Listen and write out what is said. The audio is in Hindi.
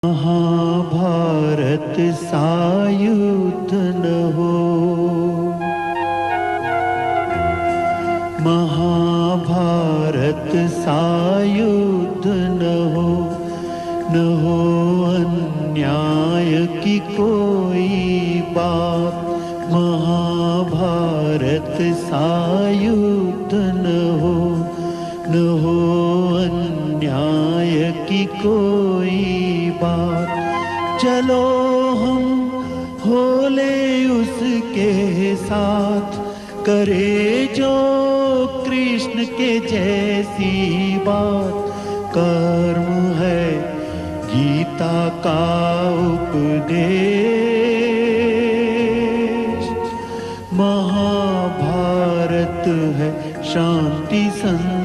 महाभारत सायुद्ध न हो, महाभारत सायुद्ध न हो अन्याय की कोई बात। महाभारत सायुद्ध न हो अन्याय की कोई बात। चलो हम होले उसके साथ, करे जो कृष्ण के जैसी बात। कर्म है गीता का उपदेश, महाभारत है शांति संदेश।